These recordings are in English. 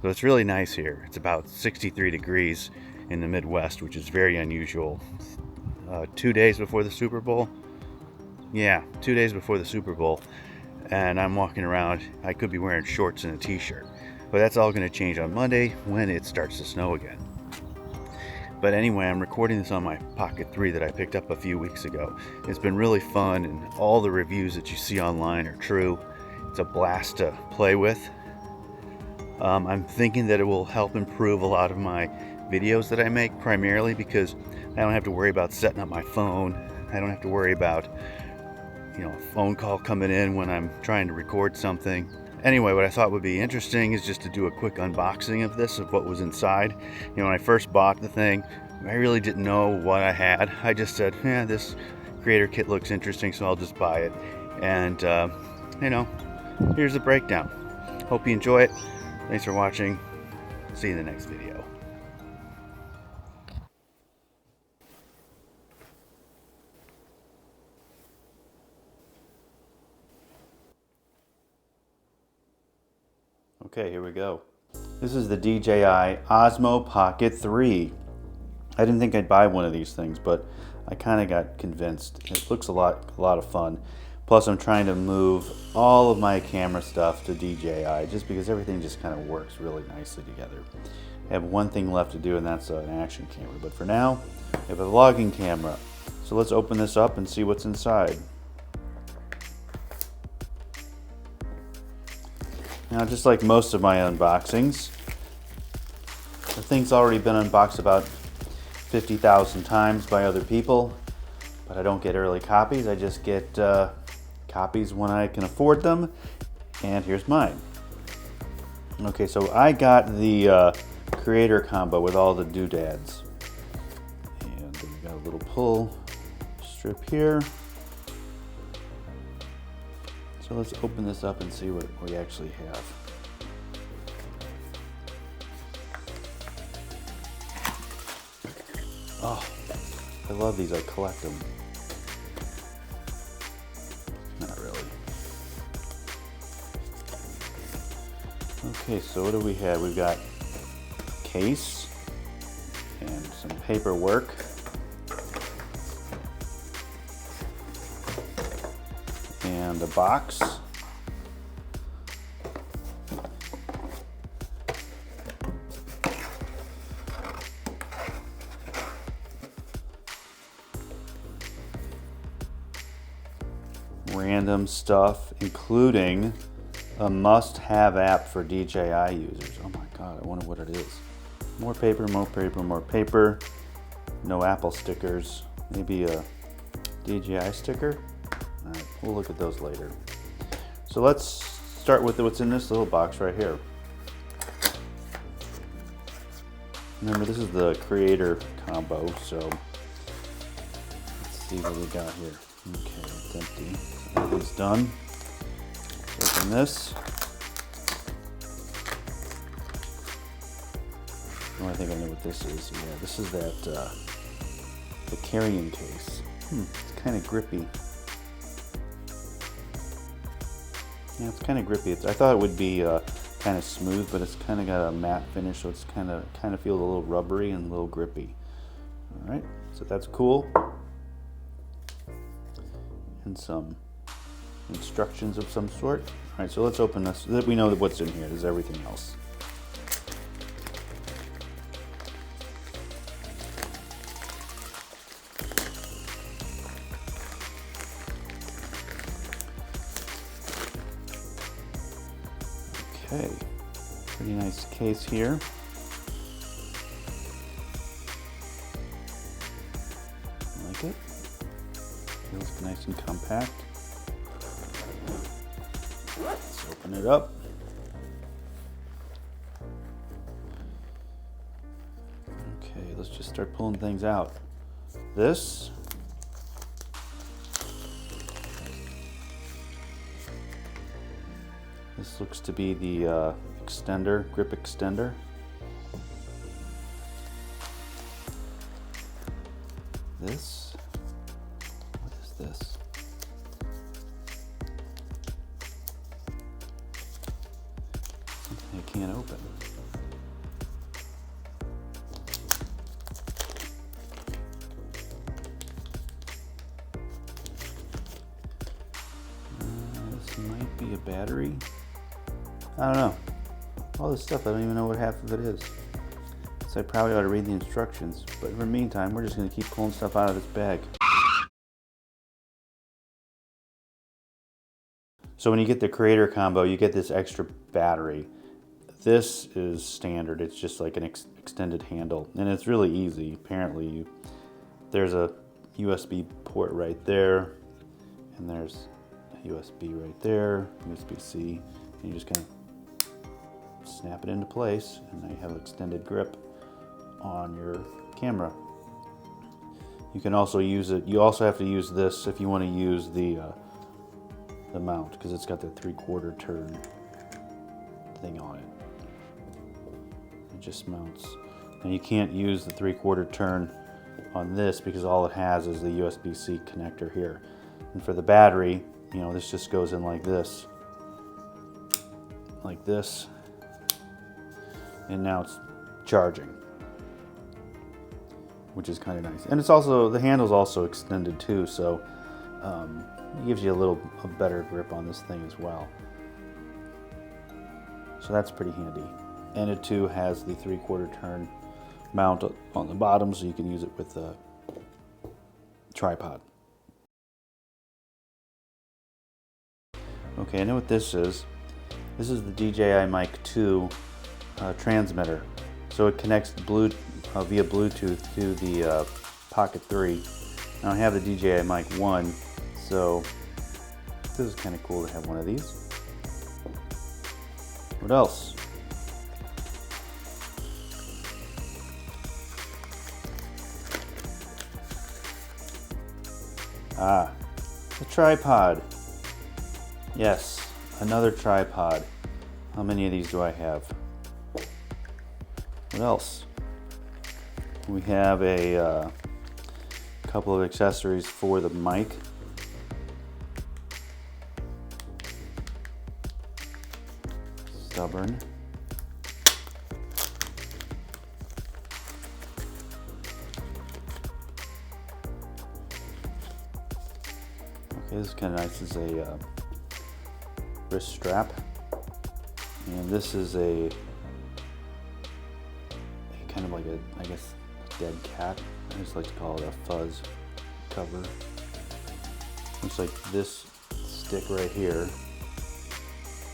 So it's really nice here. It's about 63 degrees in the Midwest, which is very unusual. 2 days before the Super Bowl. Yeah, 2 days before the Super Bowl. And I'm walking around, I could be wearing shorts and a t-shirt. But that's all going to change on Monday when it starts to snow again. But anyway, I'm recording this on my Pocket 3 that I picked up a few weeks ago. It's been really fun, and all the reviews that you see online are true. It's a blast to play with. I'm thinking that it will help improve a lot of my videos that I make, primarily because I don't have to worry about setting up my phone. I don't have to worry about, a phone call coming in when I'm trying to record something. Anyway, what I thought would be interesting is just to do a quick unboxing of this, of what was inside. When I first bought the thing, I really didn't know what I had. I just said, this creator kit looks interesting, so I'll just buy it. And, here's the breakdown. Hope you enjoy it. Thanks for watching. See you in the next video. Okay, here we go. This is the DJI Osmo Pocket 3. I didn't think I'd buy one of these things, but I kind of got convinced. It looks a lot of fun. Plus, I'm trying to move all of my camera stuff to DJI, just because everything just kind of works really nicely together. I have one thing left to do, and that's an action camera. But for now, I have a vlogging camera. So let's open this up and see what's inside. Now, just like most of my unboxings, the thing's already been unboxed about 50,000 times by other people, but I don't get early copies. I just get copies when I can afford them, and here's mine. Okay, so I got the creator combo with all the doodads, and then we got a little pull strip here. So let's open this up and see what we actually have. Oh, I love these. I collect them. Not really. Okay, so what do we have? We've got a case and some paperwork. And a box. Random stuff, including a must-have app for DJI users. Oh my god, I wonder what it is. More paper, more paper, more paper. No Apple stickers. Maybe a DJI sticker? Alright, we'll look at those later. So let's start with what's in this little box right here. Remember, this is the creator combo, so let's see what we got here. Okay, it's empty. Everything's done. Let's open this. Oh, I think I know what this is. Yeah, this is that the carrying case. It's kind of grippy. Yeah, it's kind of grippy. I thought it would be kind of smooth, but it's kind of got a matte finish, so it's kind of feels a little rubbery and a little grippy. All right, so that's cool. And some instructions of some sort. All right, so let's open this. We know what's in here. There's everything else. Okay, pretty nice case here. I like it. Feels nice and compact. Let's open it up. Okay, let's just start pulling things out. This looks to be the extender, grip extender. This, what is this? Something I can't open. Maybe a battery? I don't know. All this stuff, I don't even know what half of it is. So I probably ought to read the instructions. But in the meantime, we're just going to keep pulling stuff out of this bag. So when you get the creator combo, you get this extra battery. This is standard. It's just like an extended handle, and it's really easy. Apparently, there's a USB port right there, and there's a USB right there, USB-C, and you're just gonna snap it into place, and now you have extended grip on your camera. You can also use it. You also have to use this if you want to use the mount, because it's got the 3/4 turn thing on it. It just mounts. And you can't use the 3/4 turn on this because all it has is the USB-C connector here. And for the battery, you know, this just goes in like this, and now it's charging, which is kind of nice. And it's also, the handle's also extended too, so it gives you a better grip on this thing as well. So that's pretty handy. And it too has the 3/4 turn mount on the bottom, so you can use it with the tripod. Okay, I know what this is. This is the DJI Mic 2 transmitter. So it connects via Bluetooth to the Pocket 3. Now I have the DJI Mic 1, so this is kind of cool to have one of these. What else? Ah, a tripod. Yes, another tripod. How many of these do I have? What else? We have a couple of accessories for the mic. Stubborn. Okay, this is kind of nice. It's a wrist strap, and this is a kind of like a, I guess, dead cat. I just like to call it a fuzz cover. Looks like this stick right here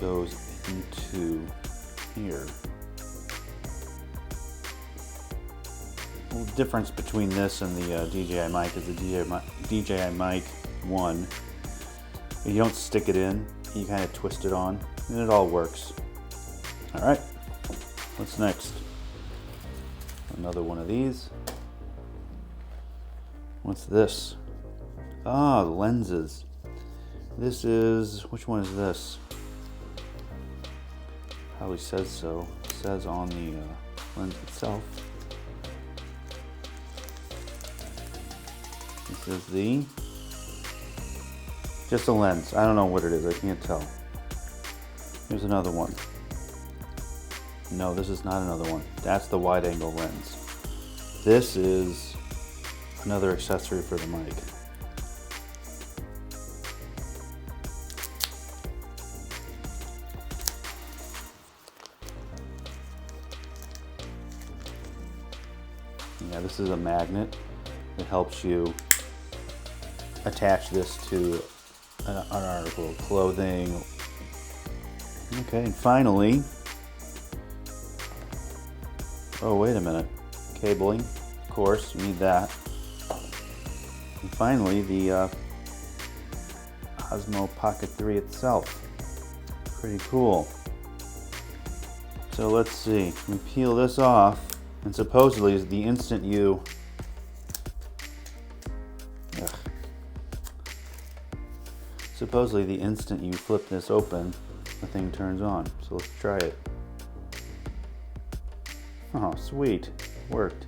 goes into here. Well, the difference between this and the DJI Mic is the DJI Mic 1. You don't stick it in, you kind of twist it on, and it all works. All right, what's next? Another one of these. What's this? Ah, lenses. This is, which one is this? Probably says so. It says on the lens itself. This is just a lens. I don't know what it is. I can't tell. Here's another one. No, this is not another one. That's the wide angle lens. This is another accessory for the mic. Yeah, this is a magnet that helps you attach this to an article of clothing. Okay, and finally, oh wait a minute, cabling, of course, you need that. And finally, the Osmo Pocket 3 itself. Pretty cool. So let's see, we peel this off, and supposedly the instant you flip this open, the thing turns on. So let's try it. Oh, sweet. Worked.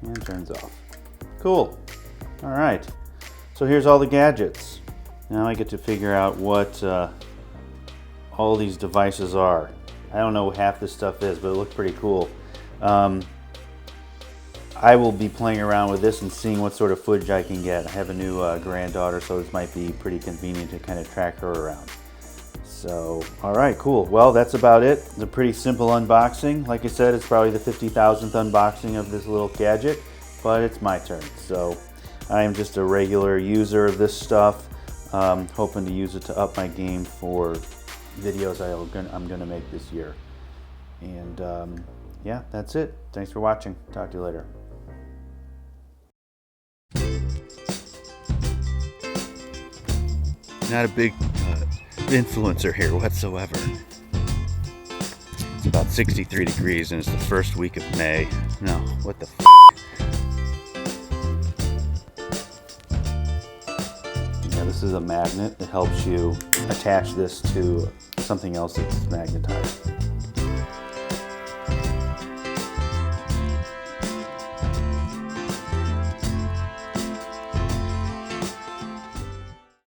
And turns off. Cool. All right. So here's all the gadgets. Now I get to figure out what all these devices are. I don't know what half this stuff is, but it looked pretty cool. I will be playing around with this and seeing what sort of footage I can get. I have a new granddaughter, so this might be pretty convenient to kind of track her around. So, all right, cool. Well, that's about it. It's a pretty simple unboxing. Like I said, it's probably the 50,000th unboxing of this little gadget, but it's my turn. So I am just a regular user of this stuff, hoping to use it to up my game for videos I'm gonna make this year. And yeah, that's it. Thanks for watching. Talk to you later. Not a big influencer here whatsoever. It's about 63 degrees and it's the first week of May. No, what the f***? Yeah, this is a magnet. It helps you attach this to something else that's magnetized.